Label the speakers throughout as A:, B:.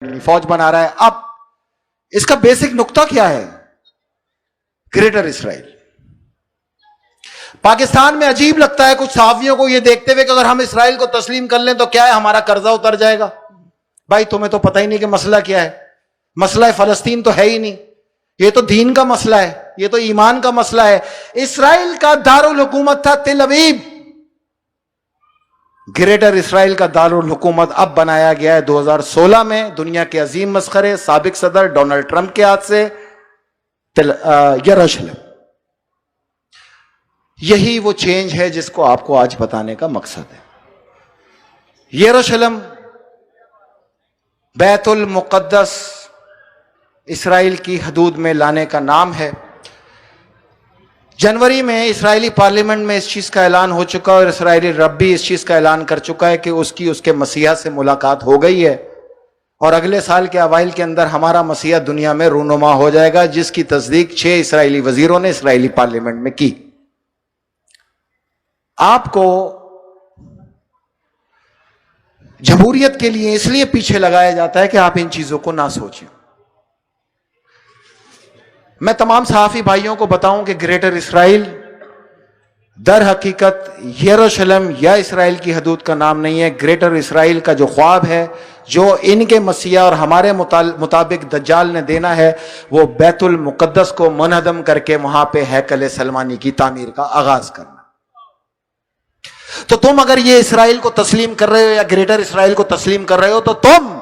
A: فوج بنا رہا ہے. اب اس کا بیسک نقطہ کیا ہے؟ گریٹر اسرائیل. پاکستان میں عجیب لگتا ہے کچھ صحافیوں کو یہ دیکھتے ہوئے کہ اگر ہم اسرائیل کو تسلیم کر لیں تو کیا ہے، ہمارا قرضہ اتر جائے گا. بھائی تمہیں تو پتہ ہی نہیں کہ مسئلہ کیا ہے. مسئلہ فلسطین تو ہے ہی نہیں، یہ تو دین کا مسئلہ ہے، یہ تو ایمان کا مسئلہ ہے. اسرائیل کا دارالحکومت تھا تل ابیب. گریٹر اسرائیل کا دارالحکومت اب بنایا گیا ہے 2016 میں دنیا کے عظیم مسخرے سابق صدر ڈونلڈ ٹرمپ کے ہاتھ سے یروشلم. یہی وہ چینج ہے جس کو آپ کو آج بتانے کا مقصد ہے. یروشلم بیت المقدس اسرائیل کی حدود میں لانے کا نام ہے. جنوری میں اسرائیلی پارلیمنٹ میں اس چیز کا اعلان ہو چکا اور اسرائیلی رب بھی اس چیز کا اعلان کر چکا ہے کہ اس کے مسیحا سے ملاقات ہو گئی ہے اور اگلے سال کے اوائل کے اندر ہمارا مسیحا دنیا میں رونما ہو جائے گا، جس کی تصدیق 6 اسرائیلی وزیروں نے اسرائیلی پارلیمنٹ میں کی. آپ کو جمہوریت کے لیے اس لیے پیچھے لگایا جاتا ہے کہ آپ ان چیزوں کو نہ سوچیں. میں تمام صحافی بھائیوں کو بتاؤں کہ گریٹر اسرائیل در حقیقت یروشلم یا اسرائیل کی حدود کا نام نہیں ہے. گریٹر اسرائیل کا جو خواب ہے، جو ان کے مسیحا اور ہمارے مطابق دجال نے دینا ہے، وہ بیت المقدس کو منہدم کر کے وہاں پہ ہیکل سلمانی کی تعمیر کا آغاز کرنا. تو تم اگر یہ اسرائیل کو تسلیم کر رہے ہو یا گریٹر اسرائیل کو تسلیم کر رہے ہو تو تم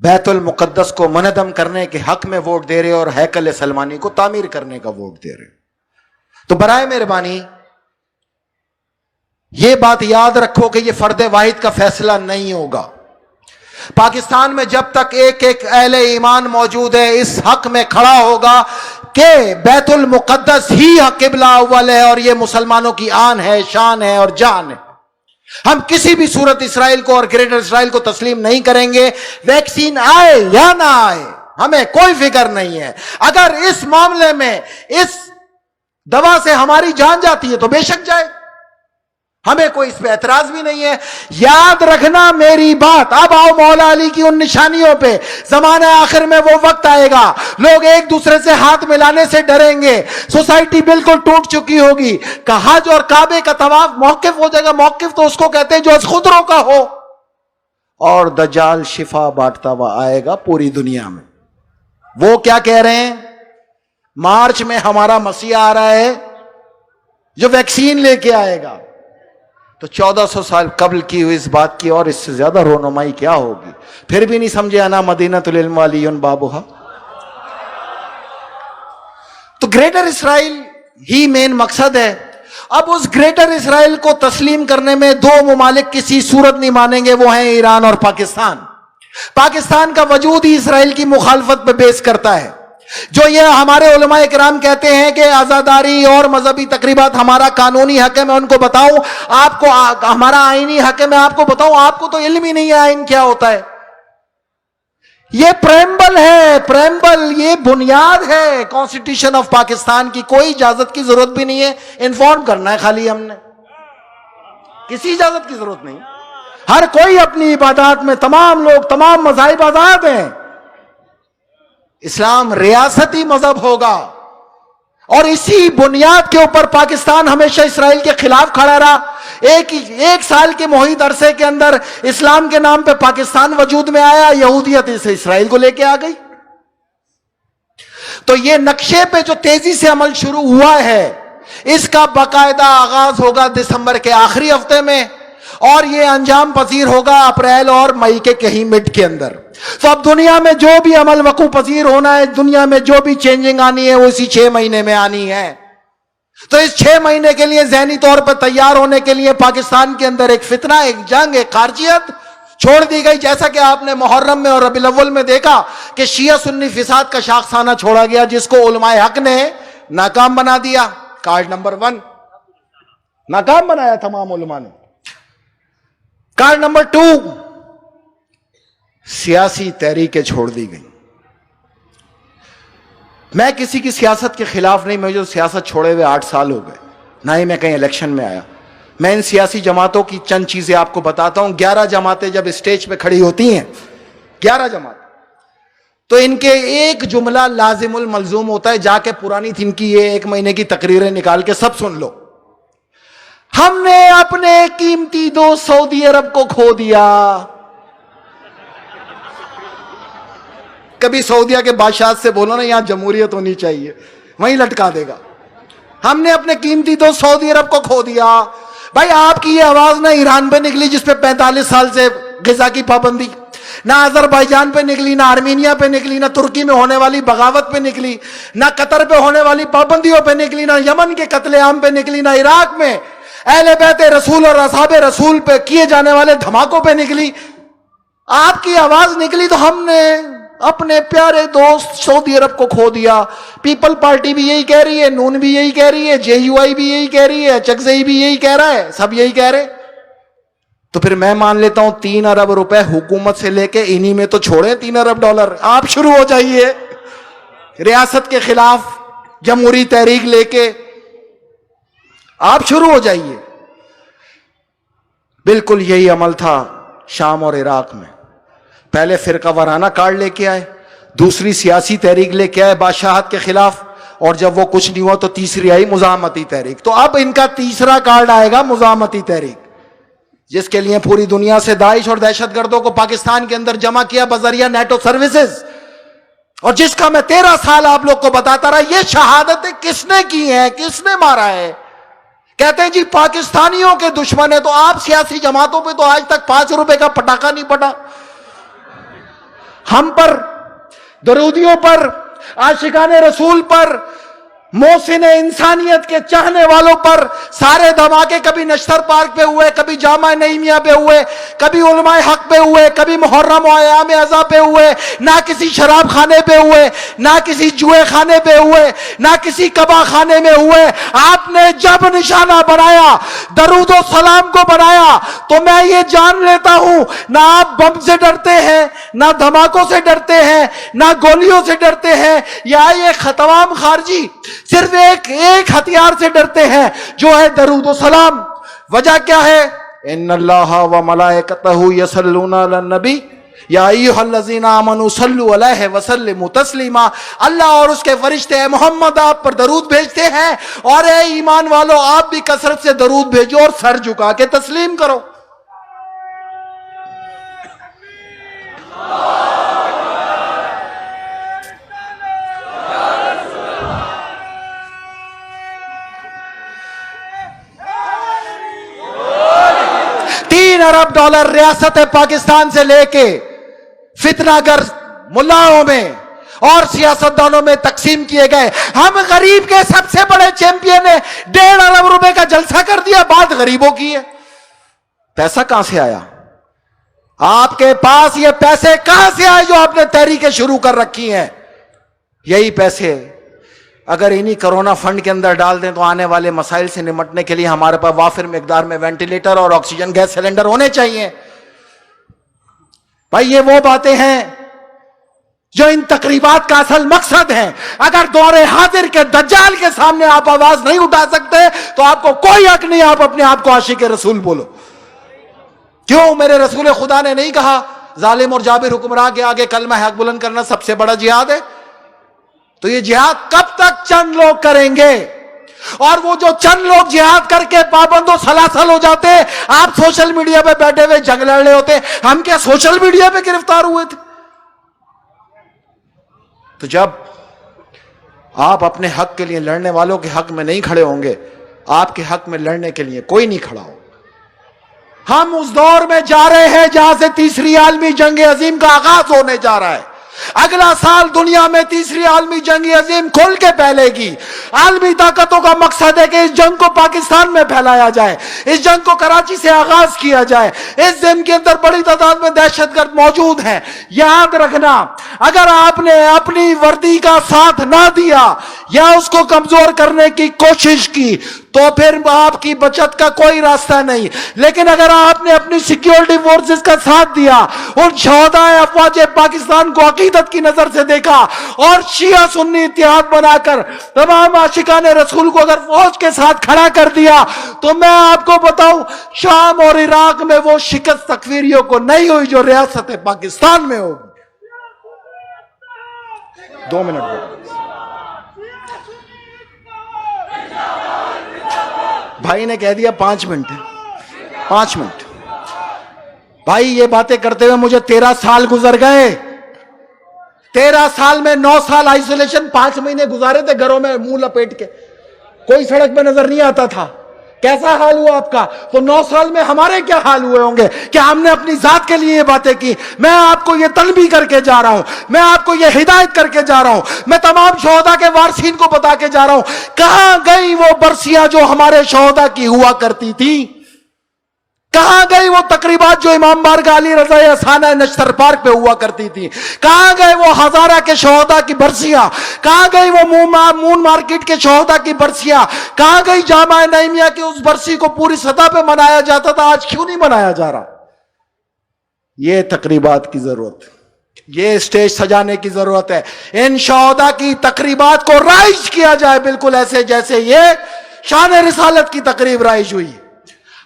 A: بیت المقدس کو منہدم کرنے کے حق میں ووٹ دے رہے ہو اور ہیکل سلمانی کو تعمیر کرنے کا ووٹ دے رہے ہو. تو برائے مہربانی یہ بات یاد رکھو کہ یہ فرد واحد کا فیصلہ نہیں ہوگا. پاکستان میں جب تک ایک ایک اہل ایمان موجود ہے اس حق میں کھڑا ہوگا کہ بیت المقدس ہی قبلہ اول ہے اور یہ مسلمانوں کی آن ہے، شان ہے اور جان ہے. ہم کسی بھی صورت اسرائیل کو اور گریٹر اسرائیل کو تسلیم نہیں کریں گے. ویکسین آئے یا نہ آئے ہمیں کوئی فکر نہیں ہے. اگر اس معاملے میں اس دوا سے ہماری جان جاتی ہے تو بے شک جائے، ہمیں کوئی اس پہ اعتراض بھی نہیں ہے. یاد رکھنا میری بات. اب آؤ مولا علی کی ان نشانیوں پہ. زمانہ آخر میں وہ وقت آئے گا لوگ ایک دوسرے سے ہاتھ ملانے سے ڈریں گے. سوسائٹی بالکل ٹوٹ چکی ہوگی. حج اور کعبے کا طواف موقف ہو جائے گا. موقف تو اس کو کہتے ہیں جو از خود روکا ہو. اور دجال شفا بانٹتا ہوا آئے گا پوری دنیا میں. وہ کیا کہہ رہے ہیں؟ مارچ میں ہمارا مسیح آ رہا ہے جو ویکسین لے کے آئے گا. تو 1400 سال قبل کی ہوئی اس بات کی اور اس سے زیادہ رونمائی کیا ہوگی؟ پھر بھی نہیں سمجھے انا مدینۃ العلم علی بابھا. تو گریٹر اسرائیل ہی مین مقصد ہے. اب اس گریٹر اسرائیل کو تسلیم کرنے میں دو ممالک کسی صورت نہیں مانیں گے، وہ ہیں ایران اور پاکستان. پاکستان کا وجود ہی اسرائیل کی مخالفت پہ بیس کرتا ہے. جو یہ ہمارے علماء کرام کہتے ہیں کہ عزاداری اور مذہبی تقریبات ہمارا قانونی حق ہے، میں ان کو بتاؤں آپ کو ہمارا آئینی حق ہے. میں آپ کو بتاؤں آپ کو تو علم ہی نہیں ہے آئین کیا ہوتا ہے. یہ پریمبل ہے، پریمبل یہ بنیاد ہے کانسٹیٹیوشن آف پاکستان کی. کوئی اجازت کی ضرورت بھی نہیں ہے، انفارم کرنا ہے خالی ہم نے، کسی اجازت کی ضرورت نہیں. ہر کوئی اپنی عبادات میں، تمام لوگ تمام مذاہب آزاد ہیں. اسلام ریاستی مذہب ہوگا اور اسی بنیاد کے اوپر پاکستان ہمیشہ اسرائیل کے خلاف کھڑا رہا. ایک سال کے محیط عرصے کے اندر اسلام کے نام پہ پاکستان وجود میں آیا، یہودیت اسے اسرائیل کو لے کے آ گئی. تو یہ نقشے پہ جو تیزی سے عمل شروع ہوا ہے اس کا باقاعدہ آغاز ہوگا دسمبر کے آخری ہفتے میں اور یہ انجام پذیر ہوگا اپریل اور مئی کے کہیں مڈ کے اندر. تو اب دنیا میں جو بھی عمل وقوع پذیر ہونا ہے، دنیا میں جو بھی چینجنگ آنی ہے وہ اسی 6 مہینے میں آنی ہے. تو اس 6 مہینے کے لیے ذہنی طور پر تیار ہونے کے لیے پاکستان کے اندر ایک فتنہ، ایک جنگ، ایک خارجیت چھوڑ دی گئی. جیسا کہ آپ نے محرم میں اور ربیع الاول میں دیکھا کہ شیعہ سنی فساد کا شاخسانہ چھوڑا گیا جس کو علماء حق نے ناکام بنا دیا. کارڈ نمبر 1 ناکام بنایا تمام علماء نے. کارڈ نمبر 2 سیاسی تحریکیں چھوڑ دی گئیں. میں کسی کی سیاست کے خلاف نہیں، مجھے سیاست چھوڑے ہوئے 8 سال ہو گئے، نہ ہی میں کہیں الیکشن میں آیا. میں ان سیاسی جماعتوں کی چند چیزیں آپ کو بتاتا ہوں. 11 جماعتیں جب اسٹیج پہ کھڑی ہوتی ہیں 11 جماعت. تو ان کے ایک جملہ لازم الملزوم ہوتا ہے، جا کے پرانی تھی ان کی یہ 1 مہینے کی تقریریں نکال کے سب سن لو. ہم نے اپنے قیمتی دوست سعودی عرب کو کھو دیا. کبھی سعودیہ کے بادشاہ سے بولو نا یہاں جمہوریت ہونی چاہیے، وہیں لٹکا دے گا. ہم نے اپنے قیمتی دوست سعودی عرب کو کھو دیا. بھائی آپ کی یہ آواز نہ ایران پہ نکلی جس پہ 45 سال سے غذا کی پابندی، نہ آذربائیجان پہ نکلی، نہ آرمینیا پہ نکلی، نہ ترکی میں ہونے والی بغاوت پہ نکلی، نہ قطر پہ ہونے والی پابندیوں پہ نکلی، نہ یمن کے قتل عام پہ نکلی، نہ عراق میں اہل بیت رسول اور اصحاب رسول پہ کیے جانے والے دھماکوں پہ نکلی. آپ کی آواز نکلی تو ہم نے اپنے پیارے دوست سعودی عرب کو کھو دیا. پیپل پارٹی بھی یہی کہہ رہی ہے، نون بھی یہی کہہ رہی ہے، JUI بھی یہی کہہ رہی ہے، چکزئی بھی یہی کہہ رہا ہے، سب یہی کہہ رہے. تو پھر میں مان لیتا ہوں 3 ارب روپے حکومت سے لے کے انہی میں تو چھوڑیں 3 ارب ڈالر. آپ شروع ہو جائیے ریاست کے خلاف جمہوری تحریک لے کے، آپ شروع ہو جائیے. بالکل یہی عمل تھا شام اور عراق میں. پہلے فرقہ وارانہ کارڈ لے کے آئے، دوسری سیاسی تحریک لے کے آئے بادشاہت کے خلاف، اور جب وہ کچھ نہیں ہوا تو تیسری آئی مزاحمتی تحریک. تو اب ان کا تیسرا کارڈ آئے گا مزاحمتی تحریک، جس کے لیے پوری دنیا سے داعش اور دہشت گردوں کو پاکستان کے اندر جمع کیا بذریعہ نیٹو سروسز، اور جس کا میں 13 سال آپ لوگ کو بتاتا رہا یہ شہادتیں کس نے کی ہیں، کس نے مارا ہے. کہتے ہیں جی پاکستانیوں کے دشمن ہے، تو آپ سیاسی جماعتوں پہ تو آج تک 5 روپے کا پٹاخہ نہیں پڑا. ہم پر، درودیوں پر، عاشقان رسول پر، محسن انسانیت کے چاہنے والوں پر سارے دھماکے کبھی نشتر پارک پہ ہوئے، کبھی جامع نعیمیہ پہ ہوئے، کبھی علماء حق پہ ہوئے، کبھی محرم و ایام اعضاء پہ ہوئے، نہ کسی شراب خانے پہ ہوئے، نہ کسی جوئے خانے پہ ہوئے، نہ کسی کبا خانے میں ہوئے. آپ نے جب نشانہ بنایا، درود و سلام کو بنایا، تو میں یہ جان لیتا ہوں نہ آپ بم سے ڈرتے ہیں، نہ دھماکوں سے ڈرتے ہیں، نہ گولیوں سے ڈرتے ہیں. یا یہ ختوام خارجی صرف ایک ہتھیار سے ڈرتے ہیں جو ہے درود و سلام. وجہ کیا ہے؟ ان اللہ و ملائکتہ یصلون علی النبی یا ایھا الذین آمنوا صلوا علیہ وسلموا تسلیما. اللہ اور اس کے فرشتے اے محمد آپ پر درود بھیجتے ہیں، اور اے ایمان والو آپ بھی کثرت سے درود بھیجو اور سر جھکا کے تسلیم کرو. $3 ارب ریاست پاکستان سے لے کے فتنہ گر ملاؤں میں اور سیاستدانوں میں تقسیم کیے گئے. ہم غریب کے سب سے بڑے چیمپئن نے 1.5 ارب روپے کا جلسہ کر دیا، بات غریبوں کی ہے. پیسہ کہاں سے آیا؟ آپ کے پاس یہ پیسے کہاں سے آئے جو آپ نے تحریکیں شروع کر رکھی ہیں؟ یہی پیسے اگر انہی کرونا فنڈ کے اندر ڈال دیں تو آنے والے مسائل سے نمٹنے کے لیے ہمارے پاس وافر مقدار میں وینٹیلیٹر اور آکسیجن گیس سلنڈر ہونے چاہیے. بھائی یہ وہ باتیں ہیں جو ان تقریبات کا اصل مقصد ہے. اگر دور حاضر کے دجال کے سامنے آپ آواز نہیں اٹھا سکتے تو آپ کو کوئی حق نہیں آپ اپنے آپ کو عاشق رسول بولو. کیوں؟ میرے رسول خدا نے نہیں کہا ظالم اور جابر حکمراں کے آگے کلمہ حق بلند کرنا سب سے بڑا جہاد ہے؟ تو یہ جہاد کب تک چند لوگ کریں گے؟ اور وہ جو چند لوگ جہاد کر کے پابند و سلاسل ہو جاتے، آپ سوشل میڈیا پہ بیٹھے ہوئے جنگ لڑ رہے ہوتے. ہم کیا سوشل میڈیا پہ گرفتار ہوئے تھے؟ تو جب آپ اپنے حق کے لیے لڑنے والوں کے حق میں نہیں کھڑے ہوں گے، آپ کے حق میں لڑنے کے لیے کوئی نہیں کھڑا ہو. ہم اس دور میں جا رہے ہیں جہاں سے تیسری عالمی جنگ عظیم کا آغاز ہونے جا رہا ہے. اگلا سال دنیا میں تیسری عالمی جنگ عظیم کھل کے پھیلے گی. عالمی طاقتوں کا مقصد ہے کہ اس جنگ کو پاکستان میں پھیلایا جائے، اس جنگ کو کراچی سے آغاز کیا جائے. اس جنگ کے اندر بڑی تعداد میں دہشت گرد موجود ہیں. یاد رکھنا اگر آپ نے اپنی وردی کا ساتھ نہ دیا یا اس کو کمزور کرنے کی کوشش کی تو پھر آپ کی بچت کا کوئی راستہ نہیں. لیکن اگر آپ نے اپنی سیکیورٹی فورسز کا ساتھ دیا، ان شہدائے افواج پاکستان کو عقیدت کی نظر سے دیکھا اور شیعہ سنی اتحاد بنا کر تمام عاشقان رسول کو اگر فوج کے ساتھ کھڑا کر دیا، تو میں آپ کو بتاؤں شام اور عراق میں وہ شکست تکفیریوں کو نہیں ہوئی جو ریاست پاکستان میں ہوگی. 2 منٹ بھائی نے کہہ دیا 5 منٹ ہے. 5 منٹ. بھائی یہ باتیں کرتے ہوئے مجھے 13 سال گزر گئے. 13 سال میں 9 سال آئسولیشن, 5 مہینے گزارے تھے گھروں میں منہ لپیٹ کے, کوئی سڑک پہ نظر نہیں آتا تھا. کیسا حال ہوا آپ کا؟ تو 9 سال میں ہمارے کیا حال ہوئے ہوں گے کہ ہم نے اپنی ذات کے لیے یہ باتیں کی. میں آپ کو یہ تنبیہ کر کے جا رہا ہوں, میں آپ کو یہ ہدایت کر کے جا رہا ہوں, میں تمام شہداء کے وارثین کو بتا کے جا رہا ہوں, کہاں گئی وہ برسیاں جو ہمارے شہداء کی ہوا کرتی تھی؟ کہاں گئی وہ تقریبات جو امام بارگاہ علی رضا احسانہ نشتر پارک پہ ہوا کرتی تھی؟ کہاں گئے وہ ہزارہ کے شہداء کی برسیاں؟ کہاں گئی وہ مون مارکیٹ کے شہداء کی برسیاں؟ کہاں گئی جامعہ نعیمیہ کی اس برسی کو پوری سطح پہ منایا جاتا تھا, آج کیوں نہیں منایا جا رہا؟ یہ تقریبات کی ضرورت, یہ اسٹیج سجانے کی ضرورت ہے. ان شہداء کی تقریبات کو رائج کیا جائے بالکل ایسے جیسے یہ شان رسالت کی تقریب رائج ہوئی.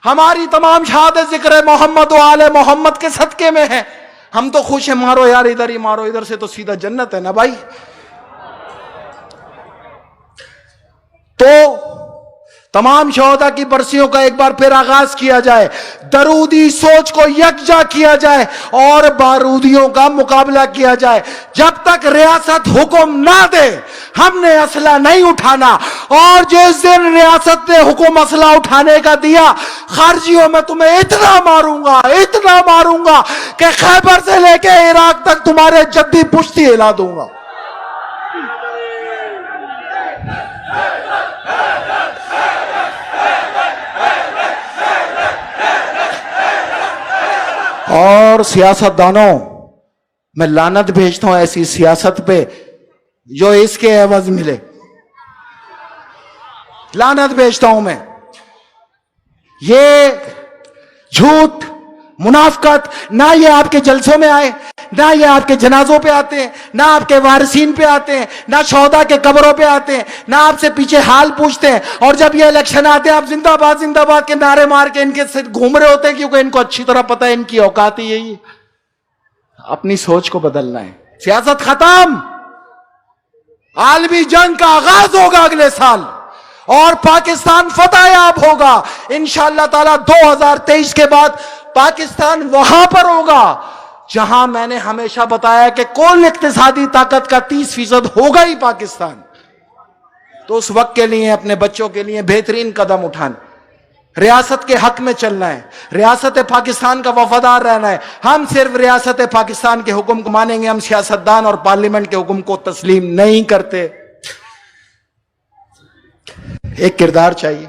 A: ہماری تمام شہادت ذکر محمد و آل محمد کے صدقے میں ہے. ہم تو خوش ہیں, مارو یار ادھر ہی مارو, ادھر سے تو سیدھا جنت ہے نا بھائی. تو تمام شہداء کی برسیوں کا ایک بار پھر آغاز کیا جائے, درودی سوچ کو یکجا کیا جائے اور بارودیوں کا مقابلہ کیا جائے. جب تک ریاست حکم نہ دے ہم نے اسلحہ نہیں اٹھانا, اور جس دن ریاست نے حکم اسلحہ اٹھانے کا دیا, خارجیوں میں تمہیں اتنا ماروں گا کہ خیبر سے لے کے عراق تک تمہارے جدی پشتی ہلا دوں گا. اور سیاست دانوں, میں لعنت بھیجتا ہوں ایسی سیاست پہ جو اس کے عوض ملے. لعنت بھیجتا ہوں میں. یہ جھوٹ, منافقت, نہ یہ آپ کے جلسوں میں آئے, نہ یہ آپ کے جنازوں پہ آتے ہیں, نہ آپ کے وارثین پہ آتے ہیں, نہ شہداء کے قبروں پہ آتے ہیں, نہ آپ سے پیچھے حال پوچھتے ہیں. اور جب یہ الیکشن آتے ہیں آپ زندہ باد کے نعرے مار کے ان کے ساتھ گھوم رہے ہوتے ہیں, کیونکہ ان کو اچھی طرح پتہ ہے ان کی اوقات ہی یہی ہے. اپنی سوچ کو بدلنا ہے. سیاست ختم, عالمی جنگ کا آغاز ہوگا اگلے سال اور پاکستان فتح یاب ہوگا انشاءاللہ تعالی. 2023 کے بعد پاکستان وہاں پر ہوگا جہاں میں نے ہمیشہ بتایا کہ کل اقتصادی طاقت کا 30% ہوگا ہی پاکستان. تو اس وقت کے لیے اپنے بچوں کے لیے بہترین قدم اٹھانا, ریاست کے حق میں چلنا ہے, ریاست پاکستان کا وفادار رہنا ہے. ہم صرف ریاست پاکستان کے حکم کو مانیں گے, ہم سیاستدان اور پارلیمنٹ کے حکم کو تسلیم نہیں کرتے. ایک کردار چاہیے,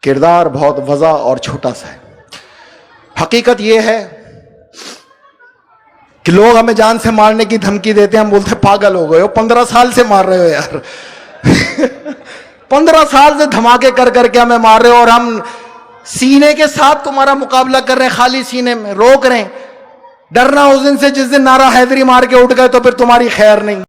A: کردار بہت وضاح اور چھوٹا سا ہے. حقیقت یہ ہے کہ لوگ ہمیں جان سے مارنے کی دھمکی دیتے ہیں, ہم بولتے ہیں پاگل ہو گئے ہو, 15 سال سے مار رہے ہو یار. 15 سال سے دھماکے کر کے ہمیں مار رہے ہو, اور ہم سینے کے ساتھ تمہارا مقابلہ کر رہے ہیں, خالی سینے میں روک رہے ہیں. ڈرنا اس دن سے جس دن نعرہ حیدری مار کے اٹھ گئے تو پھر تمہاری خیر نہیں.